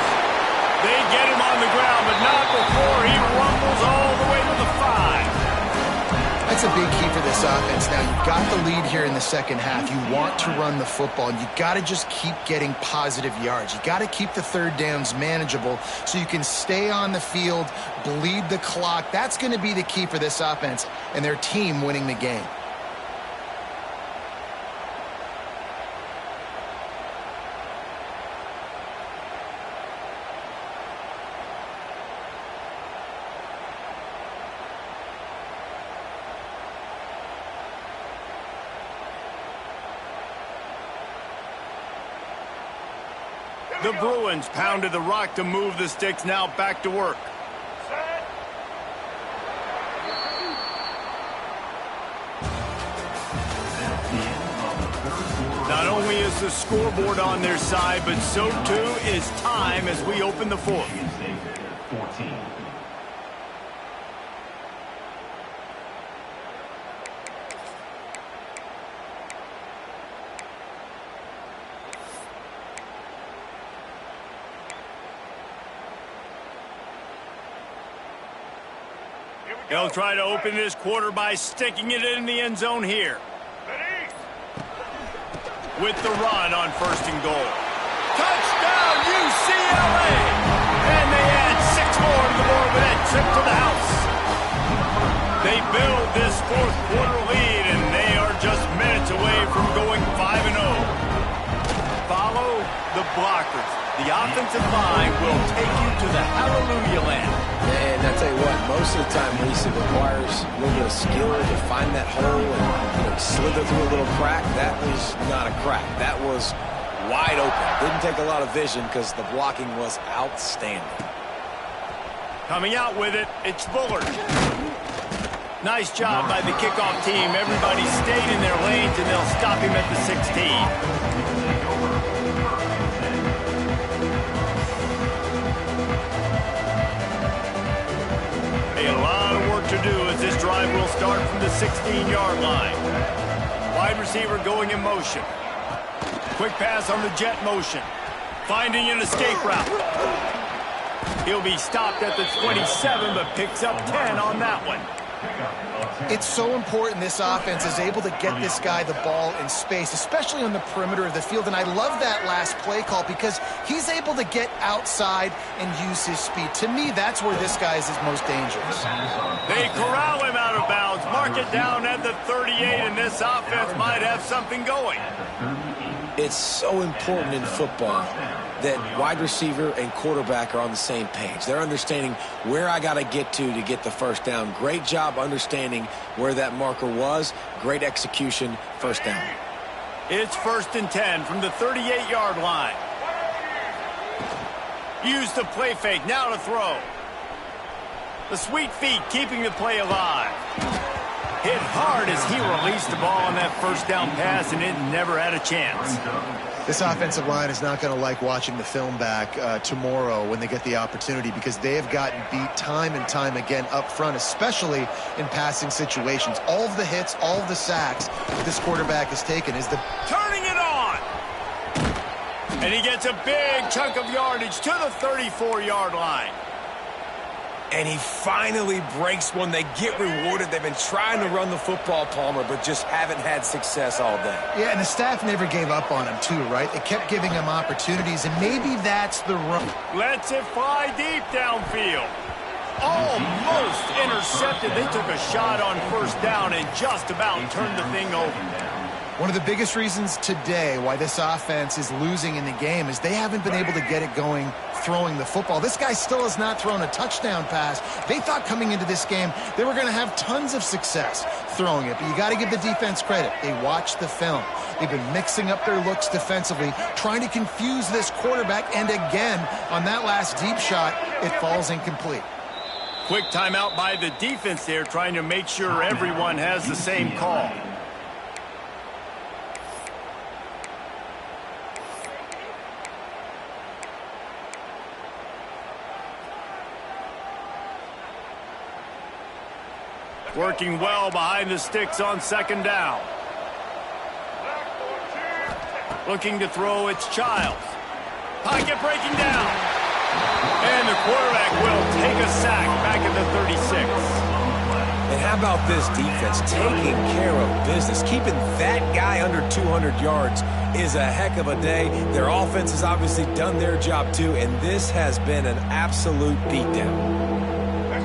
They get him on the ground, but not before he rumbles all the way to the 5. That's a big key for this offense. Now, you've got the lead here in the second half. You want to run the football, and you got to just keep getting positive yards. You got to keep the third downs manageable so you can stay on the field, bleed the clock. That's going to be the key for this offense and their team winning the game. The Bruins pounded the rock to move the sticks, now back to work. Not only is the scoreboard on their side, but so too is time as we open the fourth. 14. They'll try to open this quarter by sticking it in the end zone here. With the run on 1st and goal. Touchdown, UCLA! And they add 6 more to the board with that trip to the house. They build this fourth quarter lead, and they are just minutes away from going 5-0. Follow the blockers. The offensive line will take you to the hallelujah land. And I tell you what, most of the time, Reese, it requires a little bit of skill to find that hole and slither through a little crack. That was not a crack. That was wide open. Didn't take a lot of vision because the blocking was outstanding. Coming out with it, it's Bullard. Nice job by the kickoff team. Everybody stayed in their lanes, and they'll stop him at the 16. A lot of work to do as this drive will start from the 16-yard line. Wide receiver going in motion. Quick pass on the jet motion. Finding an escape route. He'll be stopped at the 27, but picks up 10 on that one. It's so important this offense is able to get this guy the ball in space, especially on the perimeter of the field. And I love that last play call because he's able to get outside and use his speed. To me, that's where this guy is his most dangerous. They corral him out of bounds, mark it down at the 38, and this offense might have something going. It's so important in football that wide receiver and quarterback are on the same page. They're understanding where I got to get the first down. Great job understanding where that marker was. Great execution, first down. It's 1st and 10 from the 38-yard line. Use the play fake, now to throw. The sweet feet keeping the play alive. Hit hard as he released the ball on that first down pass, and it never had a chance. This offensive line is not going to like watching the film back tomorrow when they get the opportunity because they have gotten beat time and time again up front, especially in passing situations. All of the hits, all of the sacks that this quarterback has taken is the... Turning it on! And he gets a big chunk of yardage to the 34-yard line. And he finally breaks one. They get rewarded. They've been trying to run the football, Palmer, but just haven't had success all day. Yeah, and the staff never gave up on him, too, right? They kept giving him opportunities, and maybe that's the run. Lets it fly deep downfield. Almost intercepted. They took a shot on first down and just about turned the thing over. One of the biggest reasons today why this offense is losing in the game is they haven't been able to get it going throwing the football. This guy still has not thrown a touchdown pass. They thought coming into this game they were going to have tons of success throwing it, but you got to give the defense credit. They watched the film. They've been mixing up their looks defensively, trying to confuse this quarterback, and again, on that last deep shot, it falls incomplete. Quick timeout by the defense there, trying to make sure everyone has the same call. Working well behind the sticks on second down. Looking to throw, it's Childs. Pocket breaking down. And the quarterback will take a sack back at the 36. And how about this defense taking care of business? Keeping that guy under 200 yards is a heck of a day. Their offense has obviously done their job too, and this has been an absolute beatdown.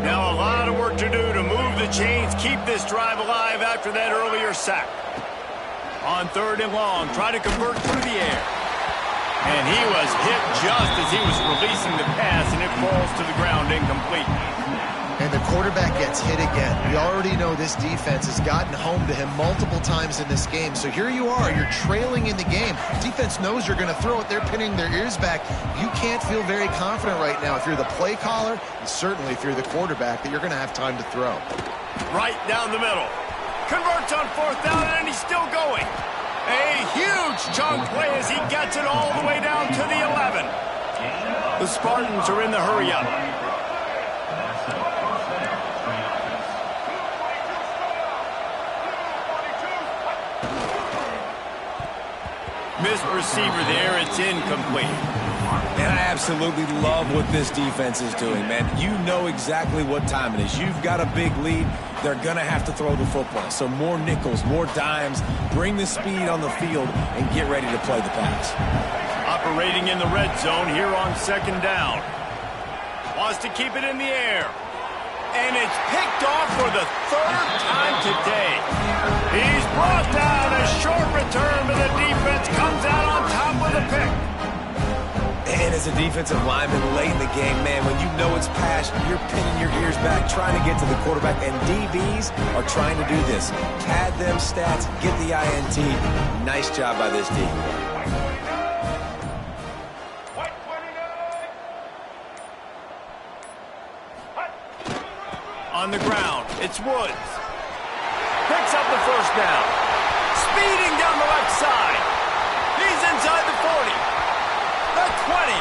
Now a lot of work to do to move the chains, keep this drive alive after that earlier sack. On third and long, try to convert through the air. And he was hit just as he was releasing the pass, and it falls to the ground incomplete. And the quarterback gets hit again. We already know this defense has gotten home to him multiple times in this game. So here you are, you're trailing in the game. Defense knows you're going to throw it. They're pinning their ears back. You can't feel very confident right now if you're the play caller, and certainly if you're the quarterback, that you're going to have time to throw. Right down the middle. Converts on fourth down, and he's still going. A huge chunk play as he gets it all the way down to the 11. The Spartans are in the hurry-up. Missed receiver there. It's incomplete. And I absolutely love what this defense is doing, man. You know exactly what time it is. You've got a big lead. They're going to have to throw the football. So more nickels, more dimes. Bring the speed on the field and get ready to play the pass. Operating in the red zone here on second down. Wants to keep it in the air. And it's picked off for the third time today. He's brought down. A short return, but the defense comes out on top with a pick. And as a defensive lineman late in the game, man, when you know it's pass, you're pinning your ears back, trying to get to the quarterback, and DBs are trying to do this. Pad them stats, get the INT. Nice job by this D. On the ground, it's Woods. Picks up the first down. Speeding down the left side. He's inside the 40. The 20.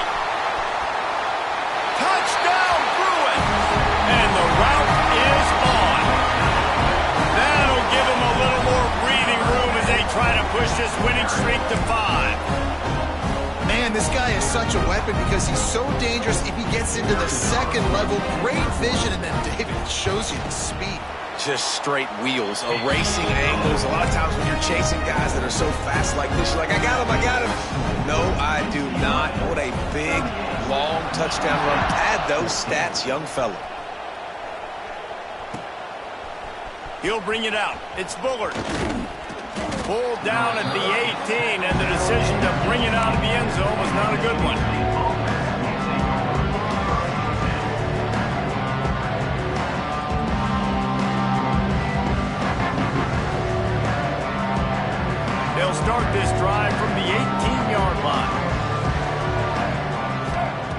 Touchdown, Bruins. And the route is on. That'll give him a little more breathing room as they try to push this winning streak to 5. Man, this guy is such a weapon because he's so dangerous if he gets into the second level. Great vision, and then David shows you the speed. Just straight wheels, erasing angles. A lot of times when you're chasing guys that are so fast like this, you're like, I got him. No, I do not. What a big, long touchdown run. Pad those stats, young fella. He'll bring it out. It's Bullard. Pulled down at the 18, and the decision to bring it out of the end zone was not a good one. They'll start this drive from the 18-yard line.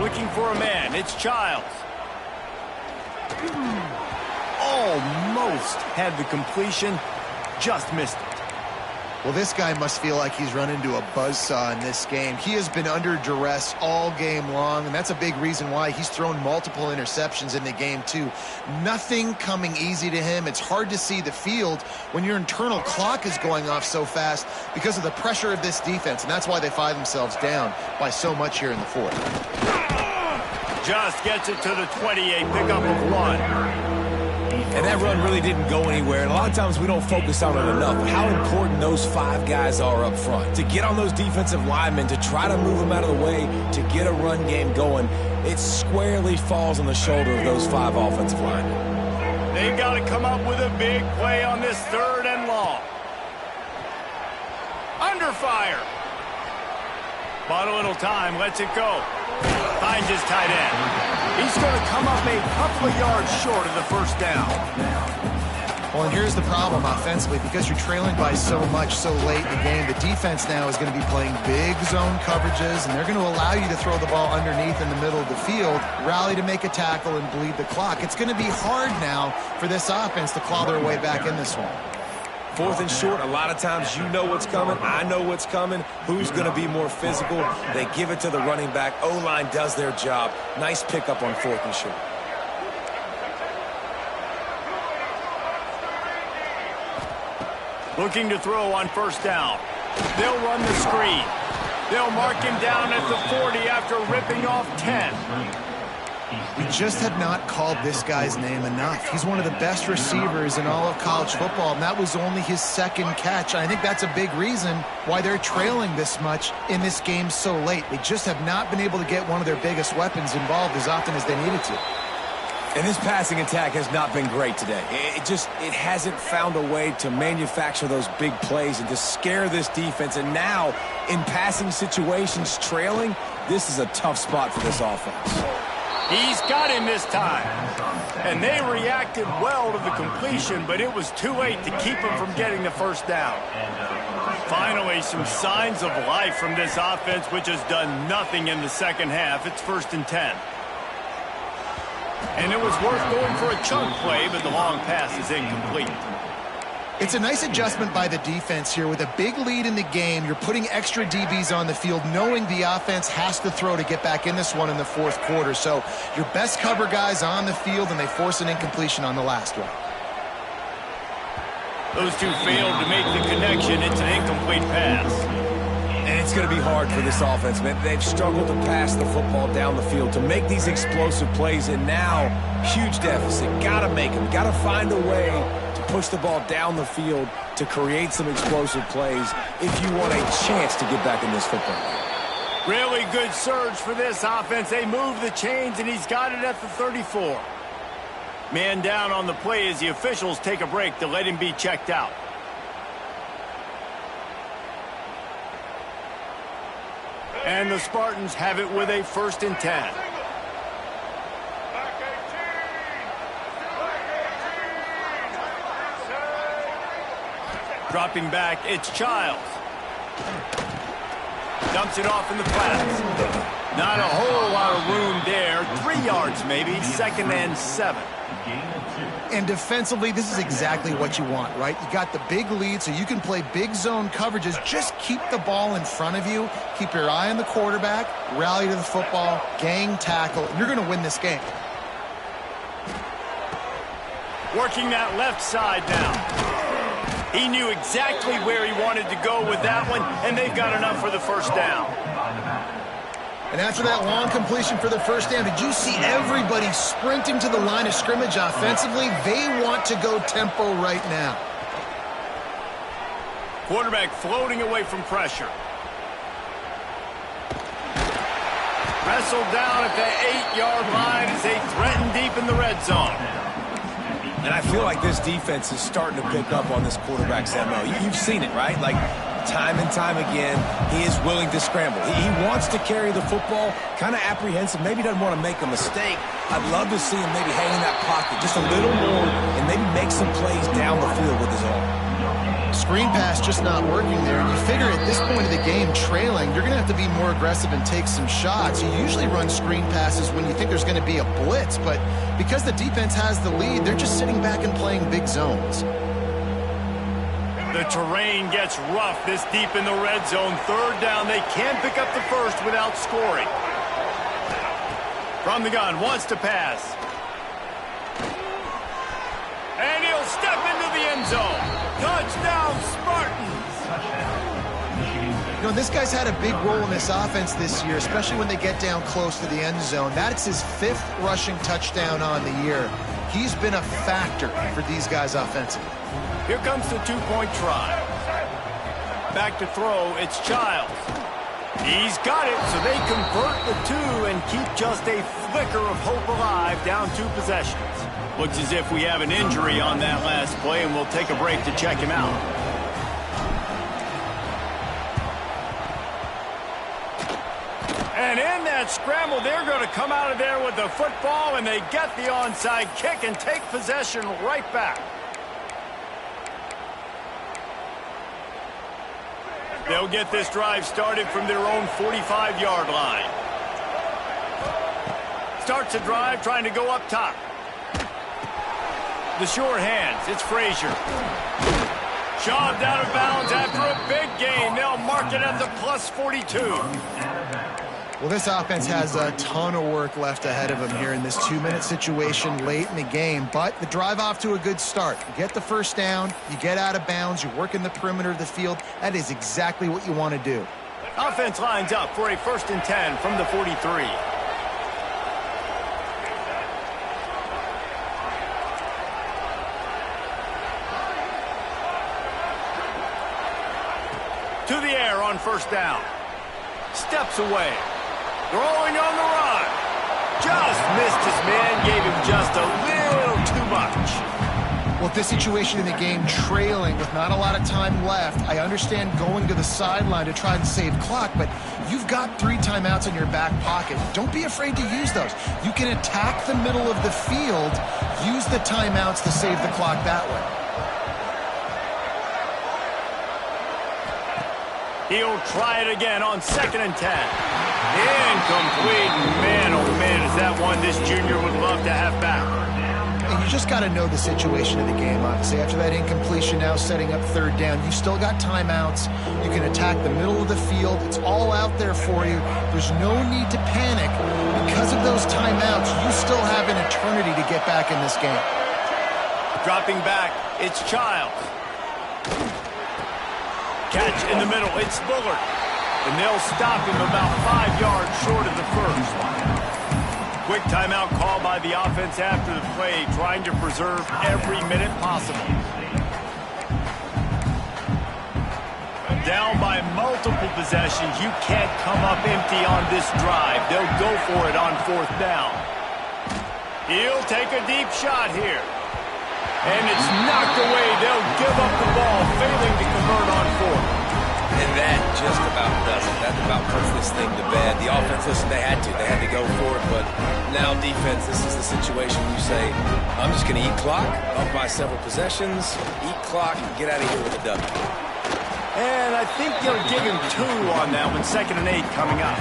Looking for a man. It's Childs. Almost had the completion. Just missed it. Well, this guy must feel like he's run into a buzzsaw in this game. He has been under duress all game long, and that's a big reason why he's thrown multiple interceptions in the game, too. Nothing coming easy to him. It's hard to see the field when your internal clock is going off so fast because of the pressure of this defense, and that's why they find themselves down by so much here in the fourth. Just gets it to the 28, pickup of 1. And that run really didn't go anywhere. And a lot of times we don't focus on it enough. How important those 5 guys are up front. To get on those defensive linemen, to try to move them out of the way, to get a run game going, it squarely falls on the shoulder of those 5 offensive linemen. They've got to come up with a big play on this third and long. under fire. Bought a little time, lets it go. Finds his tight end. He's going to come up a couple of yards short of the first down. Well, and here's the problem offensively. Because you're trailing by so much so late in the game, the defense now is going to be playing big zone coverages, and they're going to allow you to throw the ball underneath in the middle of the field, rally to make a tackle, and bleed the clock. It's going to be hard now for this offense to claw their way back in this one. 4th and short, a lot of times you know what's coming. I know what's coming. Who's going to be more physical? They give it to the running back. O-line does their job. Nice pickup on 4th and short. Looking to throw on first down. They'll run the screen. They'll mark him down at the 40 after ripping off 10. We just have not called this guy's name enough. He's one of the best receivers in all of college football, and that was only his 2nd catch. I think that's a big reason why they're trailing this much in this game so late. They just have not been able to get one of their biggest weapons involved as often as they needed to. And this passing attack has not been great today. It hasn't found a way to manufacture those big plays and to scare this defense. And now, in passing situations, trailing, this is a tough spot for this offense. He's got him this time. And they reacted well to the completion, but it was too late to keep him from getting the first down. Finally, some signs of life from this offense, which has done nothing in the second half. It's 1st and 10. And it was worth going for a chunk play, but the long pass is incomplete. It's a nice adjustment by the defense here. With a big lead in the game, you're putting extra DBs on the field, knowing the offense has to throw to get back in this one in the 4th quarter. So your best cover guys on the field, and they force an incompletion on the last one. Those two failed to make the connection. It's an incomplete pass. And it's going to be hard for this offense, man. They've struggled to pass the football down the field, to make these explosive plays, and now, huge deficit. Got to make them. Got to find a way to push the ball down the field to create some explosive plays if you want a chance to get back in this football game. Really good surge for this offense. They move the chains, and he's got it at the 34. Man down on the play as the officials take a break to let him be checked out. And the Spartans have it with a 1st and 10. Dropping back, it's Childs. Dumps it off in the flats. Not a whole lot of room there. 3 yards maybe, 2nd and 7. And defensively, this is exactly what you want, right? You got the big lead, so you can play big zone coverages. Just keep the ball in front of you. Keep your eye on the quarterback. Rally to the football. Gang tackle. And you're going to win this game. Working that left side now. He knew exactly where he wanted to go with that one, and they've got enough for the first down. And after that long completion for the first down, did you see everybody sprinting to the line of scrimmage offensively? They want to go tempo right now. Quarterback floating away from pressure. Wrestled down at the 8-yard line as they threaten deep in the red zone. And I feel like this defense is starting to pick up on this quarterback's MO. You've seen it, right? Like, time and time again, he is willing to scramble. He wants to carry the football, kind of apprehensive, maybe doesn't want to make a mistake. I'd love to see him maybe hang in that pocket just a little more and maybe make some plays down the field with his arm. Screen pass just not working there. And you figure at this point of the game, trailing, you're going to have to be more aggressive and take some shots. You usually run screen passes when you think there's going to be a blitz, but because the defense has the lead, they're just sitting back and playing big zones. The terrain gets rough this deep in the red zone. 3rd down, they can't pick up the first without scoring. From the gun, wants to pass. And he'll step into the end zone. Touchdown, Spartans! You know, this guy's had a big role in this offense this year, especially when they get down close to the end zone. That's his 5th rushing touchdown on the year. He's been a factor for these guys offensively. Here comes the 2-point try. Back to throw, it's Childs. He's got it, so they convert the 2 and keep just a flicker of hope alive, down 2 possessions. Looks as if we have an injury on that last play, and we'll take a break to check him out. And in that scramble, they're going to come out of there with the football, and they get the onside kick and take possession right back. They'll get this drive started from their own 45-yard line. Starts the drive trying to go up top. The sure hands, it's Frazier. Shoved out of bounds after a big gain. They'll mark it at the plus 42. Well, this offense has a ton of work left ahead of them here in this 2-minute situation late in the game, but the drive off to a good start. You get the first down, you get out of bounds, you work in the perimeter of the field. That is exactly what you want to do. Offense lines up for a 1st and 10 from the 43. To the air on 1st down. Steps away. Throwing on the run. Just missed his man. Gave him just a little too much. Well, if this situation in the game trailing with not a lot of time left, I understand going to the sideline to try and save clock, but you've got 3 timeouts in your back pocket. Don't be afraid to use those. You can attack the middle of the field, use the timeouts to save the clock that way. He'll try it again on 2nd and 10. Incomplete. Man, oh man, is that one this junior would love to have back. And you just got to know the situation of the game, obviously. After that incompletion, now setting up 3rd down, you've still got timeouts. You can attack the middle of the field. It's all out there for you. There's no need to panic. Because of those timeouts, you still have an eternity to get back in this game. Dropping back, it's Childs. Catch in the middle, it's Bullard. And they'll stop him about 5 yards short of the first. Quick timeout call by the offense after the play, trying to preserve every minute possible. Down by multiple possessions, you can't come up empty on this drive. They'll go for it on 4th down. He'll take a deep shot here. And it's knocked away. They'll give up the ball, failing to convert on 4th. And that just about does it. That about puts this thing to bed. The offense, listen, they had to go for it, but now defense, this is the situation you say, I'm just going to eat clock, up by several possessions, eat clock, and get out of here with a W. And I think they'll give him 2 on that one, 2nd and 8 coming up.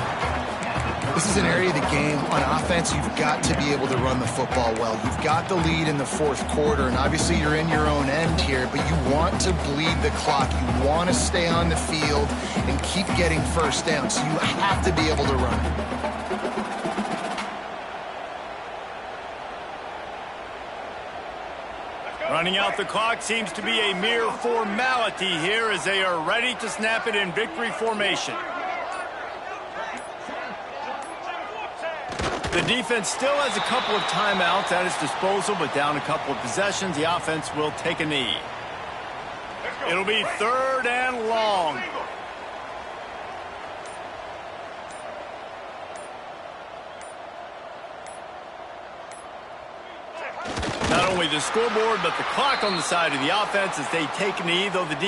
This is an area of the game. On offense, you've got to be able to run the football well. You've got the lead in the 4th quarter, and obviously you're in your own end here, but you want to bleed the clock. You want to stay on the field and keep getting 1st down, so you have to be able to run. Running out the clock seems to be a mere formality here as they are ready to snap it in victory formation. The defense still has a couple of timeouts at its disposal, but down a couple of possessions, the offense will take a knee. It'll be 3rd and long. Not only the scoreboard, but the clock on the side of the offense as they take a knee, though the D